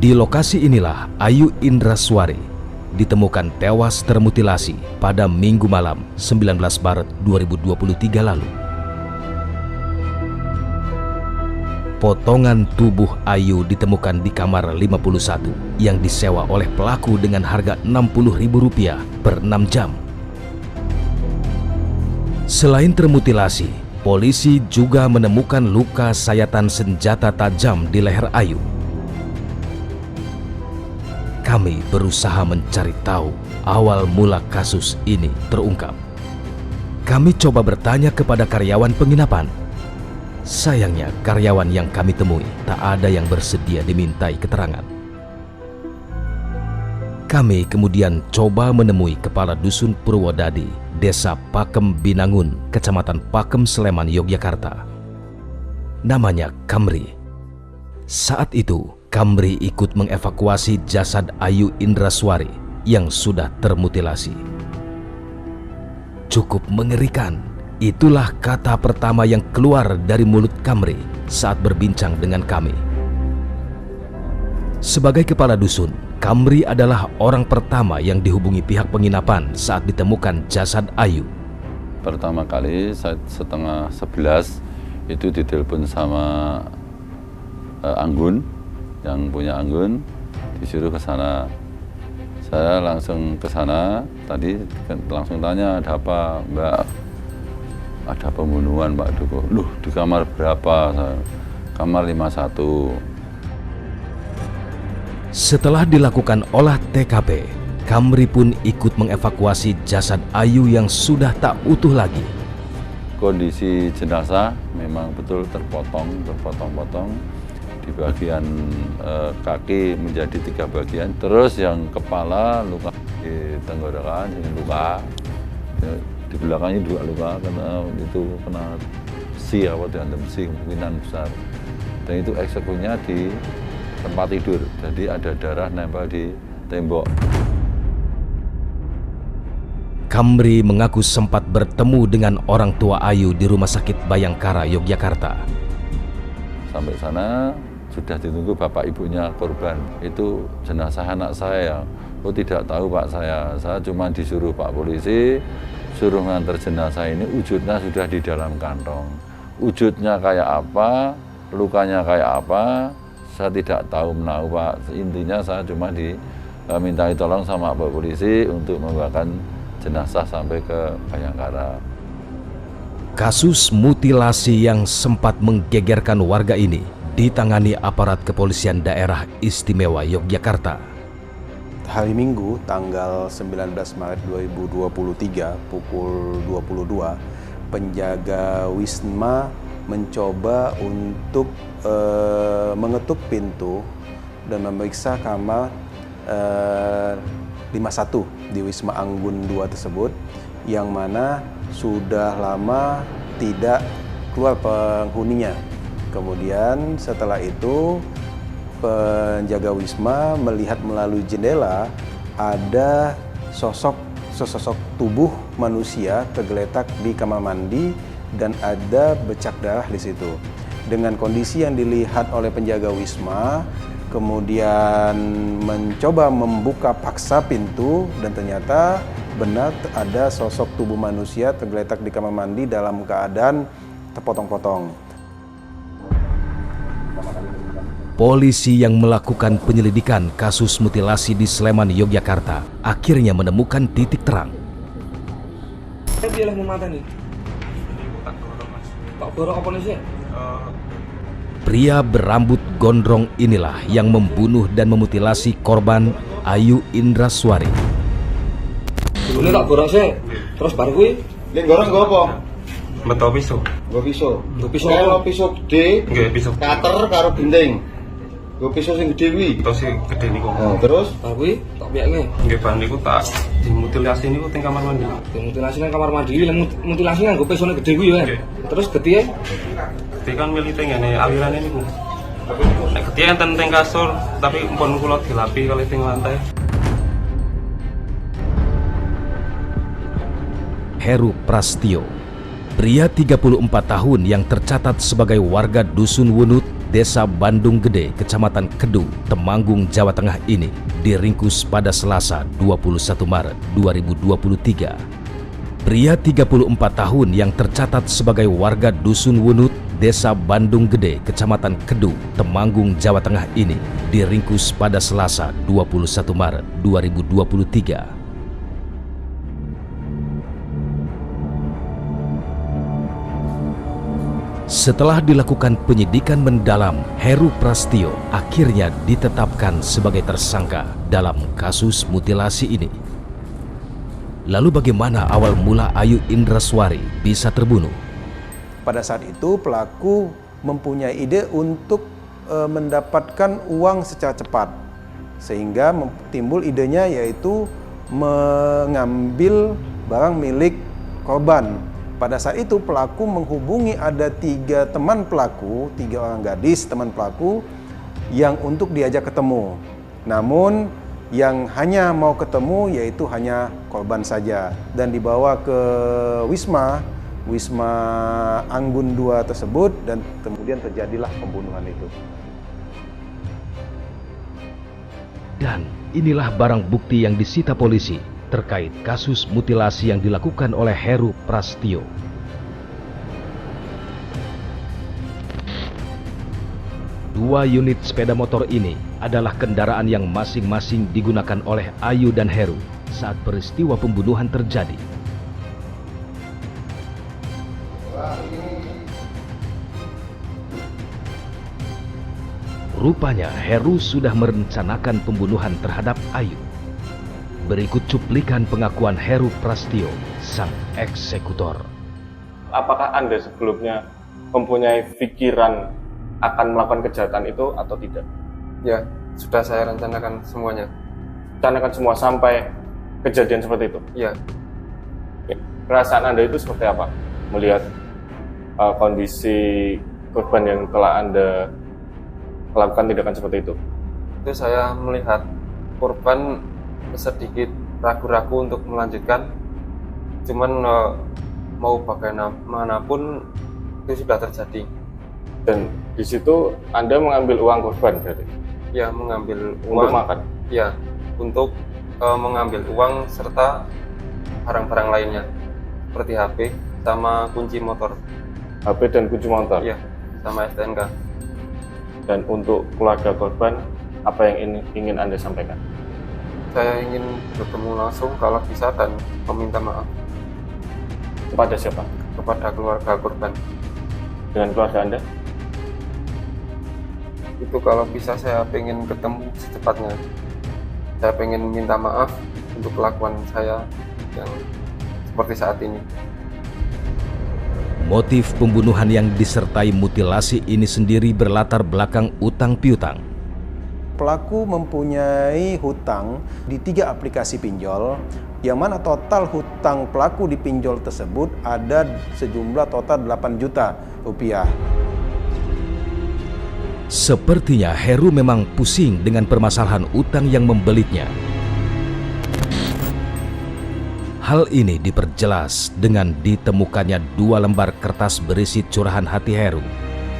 Di lokasi inilah Ayu Indraswari ditemukan tewas termutilasi pada Minggu malam 19 Maret 2023 lalu. Potongan tubuh Ayu ditemukan di kamar 51 yang disewa oleh pelaku dengan harga Rp60.000 per 6 jam. Selain termutilasi, polisi juga menemukan luka sayatan senjata tajam di leher Ayu. Kami berusaha mencari tahu awal mula kasus ini terungkap. Kami coba bertanya kepada karyawan penginapan. Sayangnya karyawan yang kami temui tak ada yang bersedia dimintai keterangan. Kami kemudian coba menemui Kepala Dusun Purwodadi, Desa Pakem Binangun, Kecamatan Pakem, Sleman, Yogyakarta. Namanya Kamri. Saat itu, Kamri ikut mengevakuasi jasad Ayu Indraswari yang sudah termutilasi. Cukup mengerikan, itulah kata pertama yang keluar dari mulut Kamri saat berbincang dengan kami. Sebagai kepala dusun, Kamri adalah orang pertama yang dihubungi pihak penginapan saat ditemukan jasad Ayu. Pertama kali saat setengah 11 itu ditelepon sama Anggun, yang punya Anggun, disuruh ke sana. Saya langsung ke sana, tadi langsung tanya, ada apa Mbak? Ada pembunuhan Pak Duko. Loh, di kamar berapa? Kamar 51. Setelah dilakukan olah TKP, Kamri pun ikut mengevakuasi jasad Ayu yang sudah tak utuh lagi. Kondisi jenazah memang betul terpotong-potong. Di bagian kaki menjadi 3 bagian. Terus yang kepala luka di tenggorokan dengan luka. Di belakangnya 2 luka karena itu kena besi, dihantam besi, kemungkinan besar. Dan itu eksekusinya di tempat tidur, jadi ada darah nempel di tembok. Kamri mengaku sempat bertemu dengan orang tua Ayu di Rumah Sakit Bayangkara, Yogyakarta. Sampai sana sudah ditunggu bapak ibunya korban. Itu jenazah anak saya. Oh, tidak tahu Pak, saya cuma disuruh Pak polisi suruh nganter jenazah ini, wujudnya sudah di dalam kantong. Wujudnya kayak apa, lukanya kayak apa, saya tidak tahu menahu Pak. Intinya saya cuma dimintai tolong sama Pak polisi untuk membawakan jenazah sampai ke Bayangkara. Kasus mutilasi yang sempat menggegerkan warga ini ditangani aparat kepolisian daerah istimewa Yogyakarta. Hari Minggu tanggal 19 Maret 2023 pukul 22, penjaga Wisma mencoba untuk mengetuk pintu dan memeriksa kamar 51 di Wisma Anggun 2 tersebut, yang mana sudah lama tidak keluar penghuninya. Kemudian setelah itu penjaga Wisma melihat melalui jendela ada sosok tubuh manusia tergeletak di kamar mandi dan ada bercak darah di situ. Dengan kondisi yang dilihat oleh penjaga Wisma, kemudian mencoba membuka paksa pintu dan ternyata benar ada sosok tubuh manusia tergeletak di kamar mandi dalam keadaan terpotong-potong. Polisi yang melakukan penyelidikan kasus mutilasi di Sleman, Yogyakarta akhirnya menemukan titik terang. Dia lah mematani. Pak Borok apa nih? Pria berambut gondrong inilah yang membunuh dan memutilasi korban Ayu Indraswari. Ini tak borok sih. Terus baru gue. Lek gorong gue apa? Betul pisau. Gue pisau. Gue pisau. Kalau pisau gede, Nggih, pisau. kater karo gending. Gue pisau sing gede kuwi. Itu sih gede niku. Nah, terus Baru gue tak biaknya. Nggih, Bang niku tak dimutilasi niku teng kamar mandi. Mutilasi nang kamar mandi. Mutilasi nang gue pisaunya gede gue ya. Terus gede. Gede kan milih teng ngene alirane niku. Nek gede enten teng kasur, tapi empun kula dilapi kali teng lantai. Heru Prastio, pria 34 tahun yang tercatat sebagai warga Dusun Wunut, Desa Bandung Gede, Kecamatan Kedu, Temanggung, Jawa Tengah ini diringkus pada Selasa 21 Maret 2023. Pria 34 tahun yang tercatat sebagai warga Dusun Wunut, Desa Bandung Gede, Kecamatan Kedu, Temanggung, Jawa Tengah ini diringkus pada Selasa 21 Maret 2023. Setelah dilakukan penyidikan mendalam, Heru Prastio akhirnya ditetapkan sebagai tersangka dalam kasus mutilasi ini. Lalu bagaimana awal mula Ayu Indraswari bisa terbunuh? Pada saat itu pelaku mempunyai ide untuk mendapatkan uang secara cepat, sehingga timbul idenya yaitu mengambil barang milik korban. Pada saat itu pelaku menghubungi ada 3 teman pelaku, 3 orang gadis teman pelaku yang untuk diajak ketemu. Namun yang hanya mau ketemu yaitu hanya korban saja dan dibawa ke Wisma Anggun 2 tersebut dan kemudian terjadilah pembunuhan itu. Dan inilah barang bukti yang disita polisi terkait kasus mutilasi yang dilakukan oleh Heru Prastio. Dua unit sepeda motor ini adalah kendaraan yang masing-masing digunakan oleh Ayu dan Heru saat peristiwa pembunuhan terjadi. Rupanya Heru sudah merencanakan pembunuhan terhadap Ayu. Berikut cuplikan pengakuan Heru Prastio, sang eksekutor. Apakah Anda sebelumnya mempunyai pikiran akan melakukan kejahatan itu atau tidak? Ya, sudah saya rencanakan semuanya. Rencanakan semua sampai kejadian seperti itu? Ya. Oke. Perasaan Anda itu seperti apa? Melihat kondisi korban yang telah Anda melakukan tindakan seperti itu? Itu saya melihat korban sedikit ragu-ragu untuk melanjutkan. Cuman mau bagaimanapun itu sudah terjadi. Dan di situ Anda mengambil uang korban berarti? Ya, mengambil uang. Untuk makan? Ya, untuk mengambil uang serta barang-barang lainnya seperti HP sama kunci motor. HP dan kunci motor? Ya, sama STNK. Dan untuk keluarga korban, apa yang ingin Anda sampaikan? Saya ingin bertemu langsung kalau bisa dan meminta maaf. Kepada siapa? Kepada keluarga korban. Dengan keluarga Anda? Itu kalau bisa saya pengen ketemu secepatnya. Saya pengen minta maaf untuk kelakuan saya yang seperti saat ini. Motif pembunuhan yang disertai mutilasi ini sendiri berlatar belakang utang piutang. Pelaku mempunyai hutang di 3 aplikasi pinjol, yang mana total hutang pelaku di pinjol tersebut ada sejumlah total 8 juta rupiah. Sepertinya Heru memang pusing dengan permasalahan utang yang membelitnya. Hal ini diperjelas dengan ditemukannya 2 lembar kertas berisi curahan hati Heru